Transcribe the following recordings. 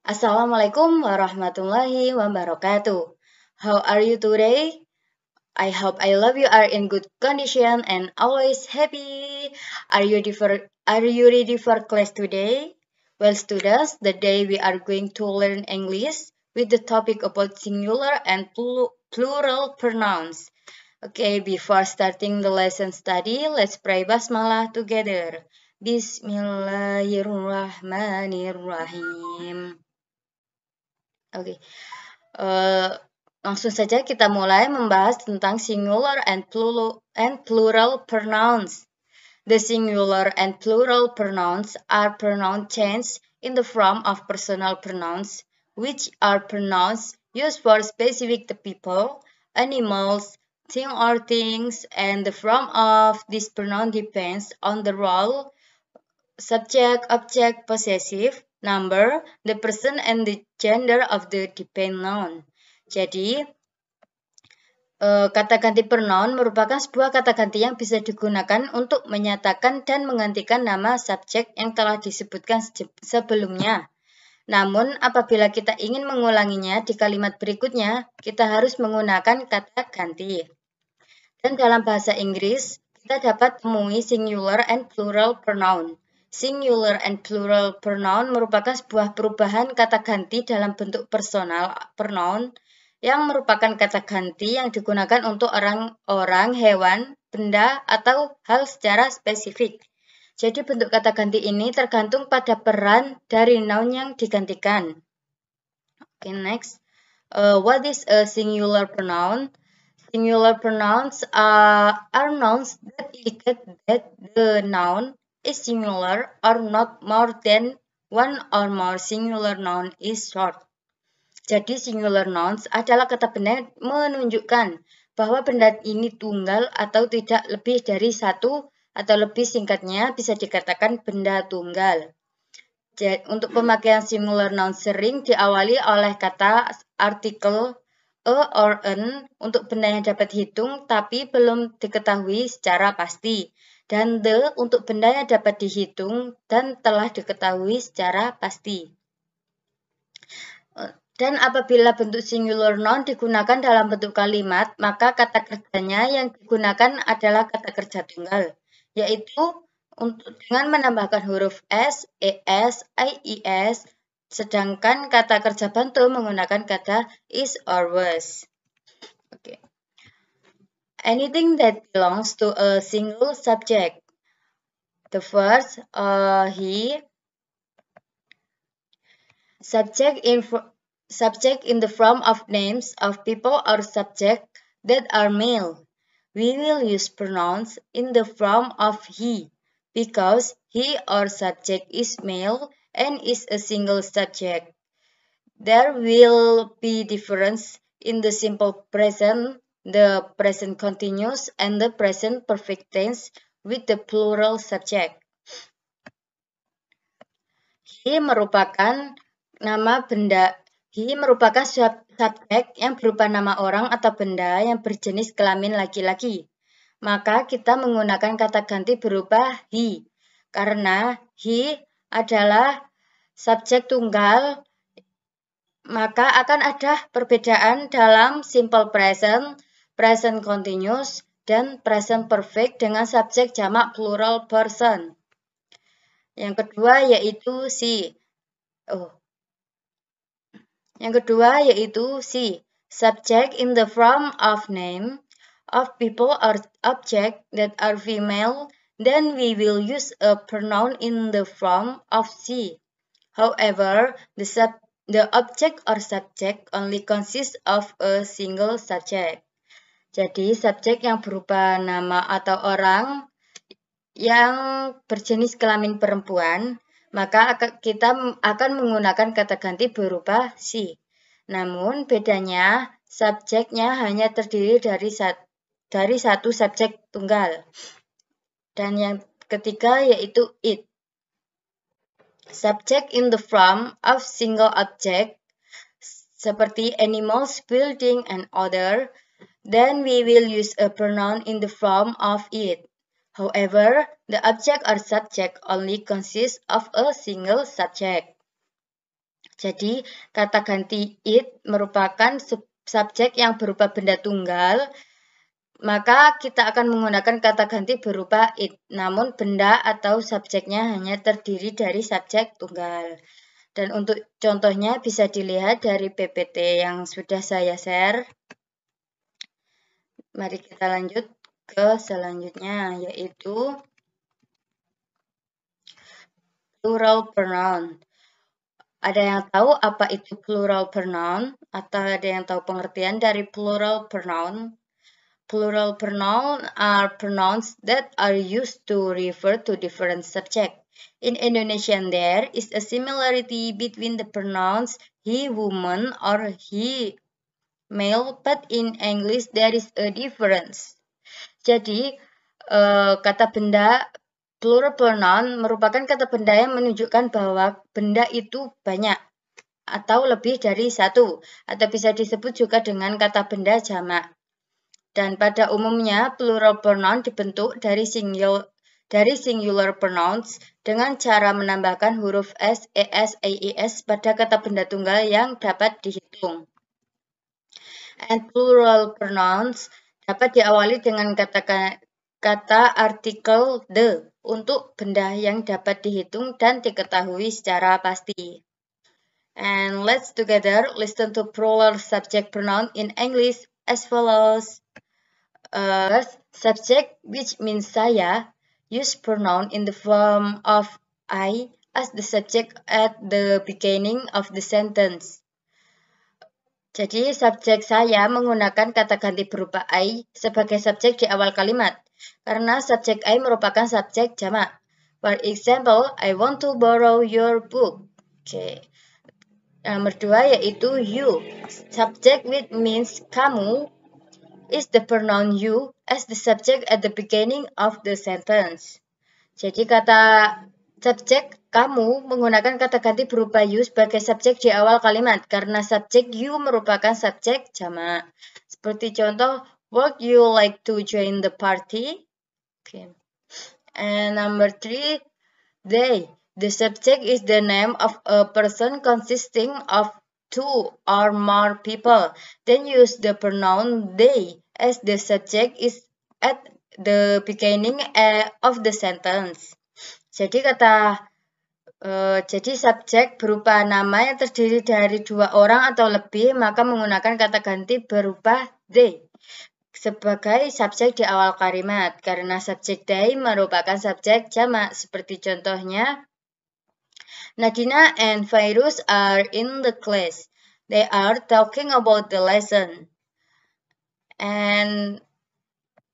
Assalamualaikum warahmatullahi wabarakatuh. How are you today? I hope I love you are in good condition and always happy. Are you ready for class today? Well, students, today we are going to learn English with the topic about singular and plural pronouns. Okay, before starting the lesson study, let's pray basmalah together. Bismillahirrahmanirrahim. Oke, eh, langsung saja kita mulai membahas tentang singular and plural pronouns. The singular and plural pronouns are pronoun changes in the form of personal pronouns, which are pronouns used for specific people, animals, thing or things, and the form of this pronoun depends on the role, subject, object, possessive, number, the person, and the gender of the dependent noun. Jadi, kata ganti pronoun merupakan sebuah kata ganti yang bisa digunakan untuk menyatakan dan menggantikan nama subjek yang telah disebutkan sebelumnya. Namun, apabila kita ingin mengulanginya di kalimat berikutnya, kita harus menggunakan kata ganti. Dan dalam bahasa Inggris, kita dapat temui singular and plural pronoun. Singular and plural pronoun merupakan sebuah perubahan kata ganti dalam bentuk personal pronoun yang merupakan kata ganti yang digunakan untuk orang, hewan, benda, atau hal secara spesifik. Jadi bentuk kata ganti ini tergantung pada peran dari noun yang digantikan. Okay, next. What is a singular pronoun? Singular pronouns are nouns that indicate that the noun is singular or not more than one or more singular noun is short. Jadi singular nouns adalah kata benda yang menunjukkan bahwa benda ini tunggal atau tidak lebih dari satu atau lebih, singkatnya bisa dikatakan benda tunggal. Jadi, untuk pemakaian singular noun sering diawali oleh kata artikel a or an untuk benda yang dapat dihitung tapi belum diketahui secara pasti, dan the untuk benda yang dapat dihitung dan telah diketahui secara pasti. Dan apabila bentuk singular noun digunakan dalam bentuk kalimat, maka kata kerjanya yang digunakan adalah kata kerja tunggal, yaitu dengan menambahkan huruf s, es, ies, sedangkan kata kerja bantu menggunakan kata is or was. Okay. Anything that belongs to a single subject. The first, he. Subject in the form of names of people or subject that are male. We will use pronouns in the form of he, because he or subject is male and is a single subject. There will be difference in the simple present, the present continuous, and the present perfect tense with the plural subject. He merupakan nama benda. He merupakan subjek yang berupa nama orang atau benda yang berjenis kelamin laki-laki. Maka kita menggunakan kata ganti berupa he, karena he adalah subjek tunggal, maka akan ada perbedaan dalam simple present, present continuous, dan present perfect dengan subjek jamak plural person. Yang kedua yaitu si. Yang kedua yaitu si, subject in the form of name of people or object that are female, then we will use a pronoun in the form of she. However, the object or subject only consists of a single subject. Jadi, subjek yang berupa nama atau orang yang berjenis kelamin perempuan, maka kita akan menggunakan kata ganti berupa she. Namun bedanya subjeknya hanya terdiri dari satu subjek tunggal. Dan yang ketiga yaitu it. Subject in the form of single object seperti animals, building, and other, then we will use a pronoun in the form of it. However, the object or subject only consists of a single subject. Jadi, kata ganti it merupakan subjek yang berupa benda tunggal, maka kita akan menggunakan kata ganti berupa it. Namun, benda atau subjeknya hanya terdiri dari subjek tunggal. Dan untuk contohnya bisa dilihat dari PPT yang sudah saya share. Mari kita lanjut ke selanjutnya, yaitu plural pronoun. Ada yang tahu apa itu plural pronoun? Atau ada yang tahu pengertian dari plural pronoun? Plural pronoun are pronouns that are used to refer to different subjects. In Indonesian, there is a similarity between the pronouns he, woman, or he, male, but in English there is a difference. Jadi, kata benda plural pronoun merupakan kata benda yang menunjukkan bahwa benda itu banyak atau lebih dari satu, atau bisa disebut juga dengan kata benda jamak. Dan pada umumnya plural pronoun dibentuk dari singular pronouns dengan cara menambahkan huruf s, es, ies pada kata benda tunggal yang dapat dihitung. And plural pronouns dapat diawali dengan kata artikel the untuk benda yang dapat dihitung dan diketahui secara pasti. And let's together listen to plural subject pronoun in English as follows. Subject, which means saya, use pronoun in the form of I as the subject at the beginning of the sentence. Jadi, subjek saya menggunakan kata ganti berupa I sebagai subjek di awal kalimat, karena subjek I merupakan subjek jamak. For example, I want to borrow your book. Oke. Nomor 2 yaitu you. Subject which means kamu is the pronoun you as the subject at the beginning of the sentence. Jadi kata subjek kamu menggunakan kata ganti berupa you sebagai subjek di awal kalimat karena subjek you merupakan subjek jamak. Seperti contoh, would you like to join the party? Okay. And number 3, they. The subject is the name of a person consisting of 2 or more people. Then use the pronoun they as the subject is at the beginning of the sentence. Jadi subjek berupa nama yang terdiri dari 2 orang atau lebih, maka menggunakan kata ganti berupa they sebagai subjek di awal kalimat, karena subjek they merupakan subjek jamak. Seperti contohnya, Nadina and Fairuz are in the class. They are talking about the lesson. And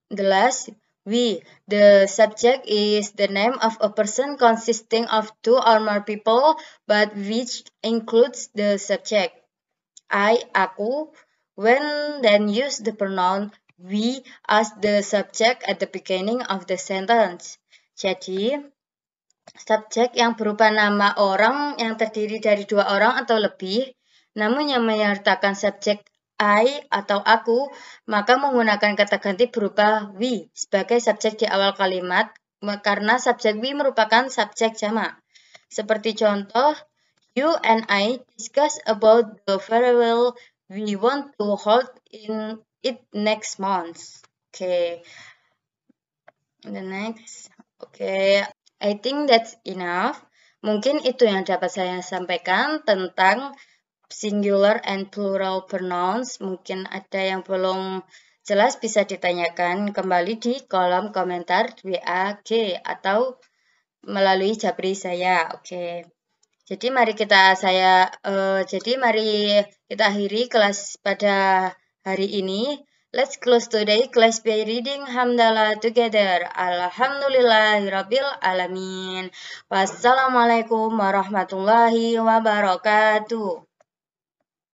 the last, we. The subject is the name of a person consisting of 2 or more people, but which includes the subject. I, aku, when then use the pronoun we as the subject at the beginning of the sentence. Jadi, subjek yang berupa nama orang yang terdiri dari 2 orang atau lebih, namun yang menyertakan subjek I atau aku, maka menggunakan kata ganti berupa we sebagai subjek di awal kalimat karena subjek we merupakan subjek jamak. Seperti contoh, you and I discuss about the farewell we want to hold in it next month. Okay. The next. Okay. I think that's enough. Mungkin itu yang dapat saya sampaikan tentang singular and plural pronouns. Mungkin ada yang belum jelas bisa ditanyakan kembali di kolom komentar WA-G atau melalui Japri saya. Oke. Jadi mari kita akhiri kelas pada hari ini. Let's close today class by reading Hamdalah together. Alhamdulillahirabbil alamin. Wassalamualaikum warahmatullahi wabarakatuh.